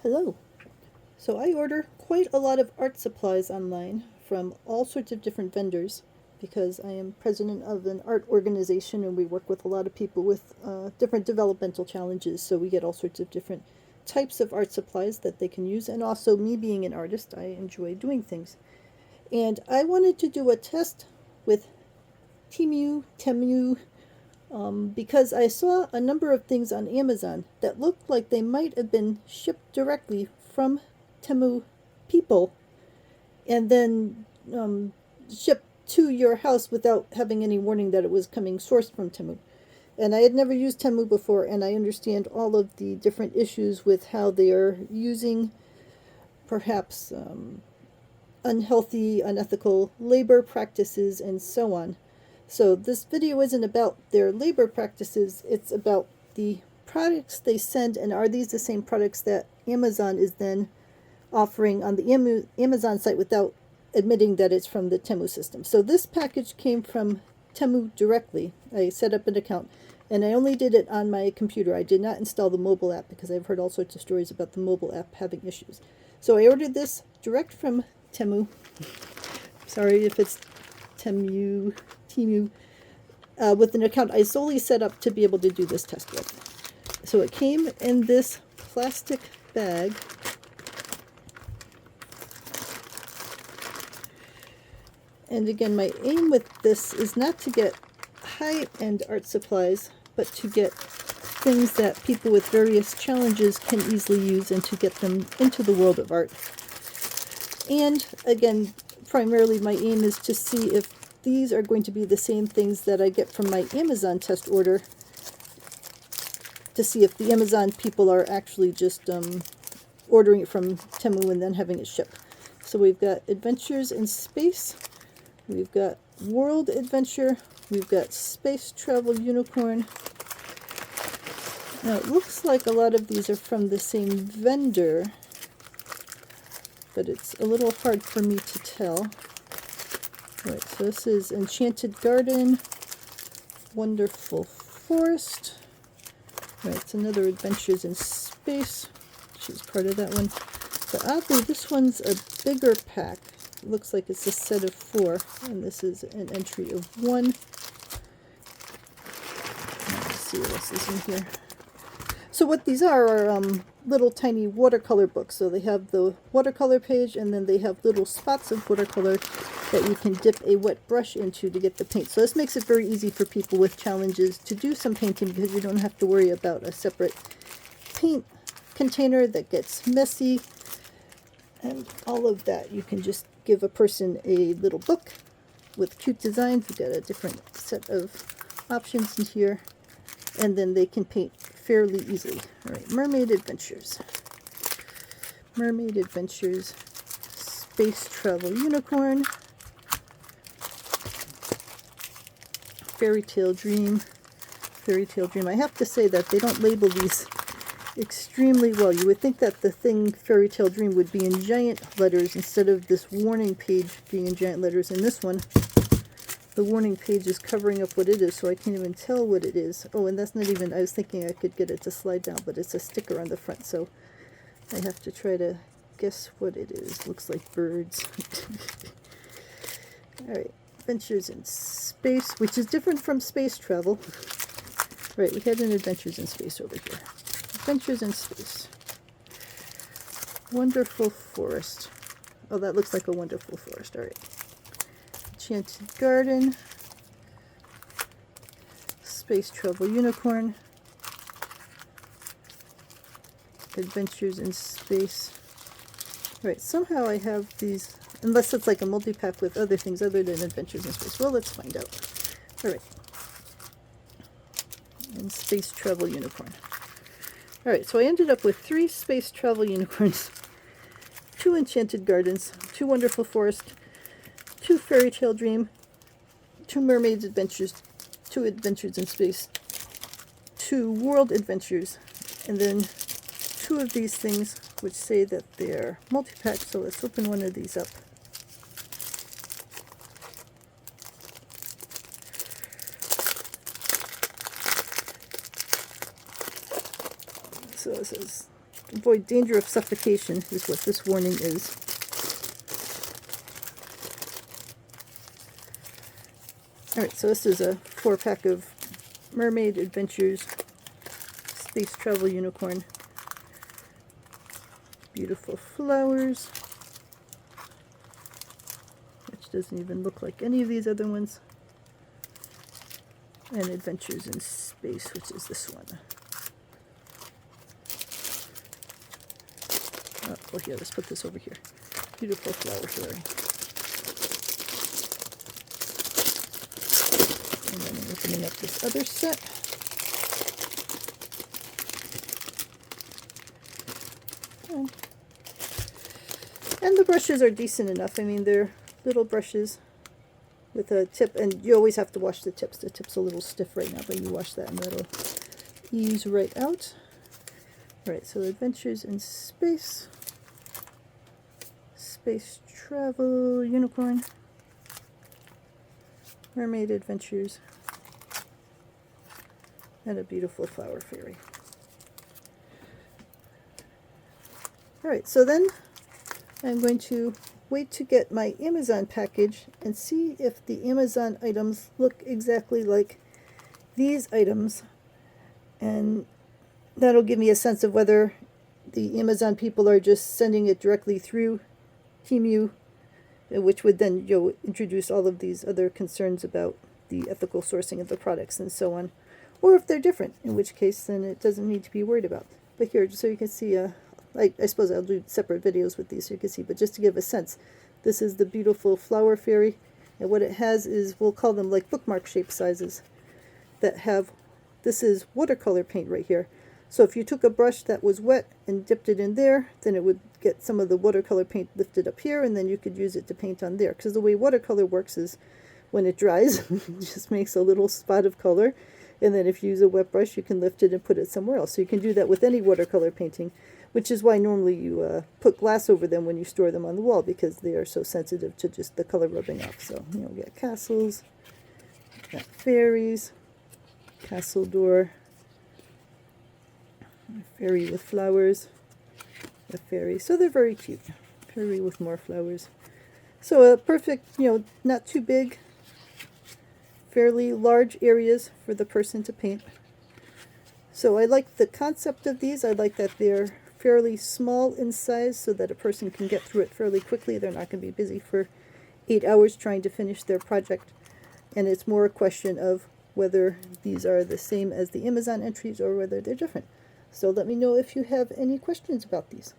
Hello. So I order quite a lot of art supplies online from all sorts of different vendors because I am president of an art organization and we work with a lot of people with different developmental challenges. So we get all sorts of different types of art supplies that they can use. And also, me being an artist, I enjoy doing things. And I wanted to do a test with Temu, because I saw a number of things on Amazon that looked like they might have been shipped directly from Temu people and then shipped to your house without having any warning that it was coming sourced from Temu. And I had never used Temu before, and I understand all of the different issues with how they are using perhaps unhealthy, unethical labor practices and so on. So this video isn't about their labor practices, it's about the products they send, and are these the same products that Amazon is then offering on the Amazon site without admitting that it's from the Temu system. So this package came from Temu directly. I set up an account and I only did it on my computer. I did not install the mobile app because I've heard all sorts of stories about the mobile app having issues. So I ordered this direct from Temu. Sorry if it's Temu, with an account I solely set up to be able to do this test with. So it came in this plastic bag. And again, my aim with this is not to get high-end art supplies, but to get things that people with various challenges can easily use and to get them into the world of art. And again, primarily my aim is to see if these are going to be the same things that I get from my Amazon test order, to see if the Amazon people are actually just ordering it from Temu and then having it shipped. So we've got Adventures in Space, we've got World Adventure, we've got Space Travel Unicorn. Now it looks like a lot of these are from the same vendor, but it's a little hard for me to tell. Right, so this is Enchanted Garden, Wonderful Forest. Right, it's another Adventures in Space. She's part of that one. But oddly, this one's a bigger pack. It looks like it's a set of 4, and this is an entry of 1. Let's see what else is in here. So what these are little tiny watercolor books. So they have the watercolor page, and then they have little spots of watercolor that you can dip a wet brush into to get the paint. So this makes it very easy for people with challenges to do some painting because you don't have to worry about a separate paint container that gets messy and all of that. You can just give a person a little book with cute designs. We've got a different set of options in here, and then they can paint fairly easily. All right, Mermaid Adventures. Mermaid Adventures, Space Travel Unicorn, Fairy Tale Dream, Fairy Tale Dream. I have to say that they don't label these extremely well. You would think that the thing Fairy Tale Dream would be in giant letters instead of this warning page being in giant letters. In this one, the warning page is covering up what it is, so I can't even tell what it is. Oh, and that's not even, I was thinking I could get it to slide down, but it's a sticker on the front, so I have to try to guess what it is. Looks like birds. Alright, Adventures in Space, which is different from Space Travel. Right, we had an Adventures in Space over here. Adventures in Space. Wonderful Forest. Oh, that looks like a wonderful forest. Alright. Enchanted Garden. Space Travel Unicorn. Adventures in Space. Right, somehow I have these, unless it's like a multi-pack with other things other than Adventures in Space. Well, let's find out. Alright. And Space Travel Unicorn. Alright, so I ended up with 3 Space Travel Unicorns, 2 Enchanted Gardens, 2 Wonderful Forest, 2 Fairy Tale Dream, 2 Mermaid Adventures, 2 Adventures in Space, 2 World Adventures, and then 2 of these things which say that they're multi-pack. So let's open one of these up. So it says avoid danger of suffocation is what this warning is. Alright, so this is a 4-pack of Mermaid Adventures Space Travel Unicorn. Beautiful flowers, which doesn't even look like any of these other ones. And Adventures in Space, which is this one. Oh, well, here, let's put this over here. Beautiful flower fairy. And then I'm opening up this other set. And the brushes are decent enough. I mean, they're little brushes with a tip, and you always have to wash the tips. The tip's a little stiff right now, but you wash that and that'll ease right out. Alright, so Adventures in Space. Space Travel Unicorn. Mermaid Adventures. And a beautiful flower fairy. Alright, so then I'm going to wait to get my Amazon package and see if the Amazon items look exactly like these items, and that'll give me a sense of whether the Amazon people are just sending it directly through Temu, which would then introduce all of these other concerns about the ethical sourcing of the products and so on, or if they're different, in which case then it doesn't need to be worried about. But here, just so you can see, I suppose I'll do separate videos with these so you can see, but just to give a sense, this is the beautiful flower fairy, and what it has is, we'll call them like bookmark shape sizes that have, this is watercolor paint right here. So if you took a brush that was wet and dipped it in there, then it would get some of the watercolor paint lifted up here, and then you could use it to paint on there. Because the way watercolor works is when it dries, it just makes a little spot of color, and then if you use a wet brush, you can lift it and put it somewhere else. So you can do that with any watercolor painting, which is why normally you put glass over them when you store them on the wall, because they are so sensitive to just the color rubbing off. So, you know, we got castles, got fairies, castle door, a fairy with flowers, a fairy. So they're very cute. Fairy with more flowers. So a perfect, you know, not too big, fairly large areas for the person to paint. So I like the concept of these. I like that they're fairly small in size so that a person can get through it fairly quickly. They're not going to be busy for 8 hours trying to finish their project. And it's more a question of whether these are the same as the Amazon entries or whether they're different. So let me know if you have any questions about these.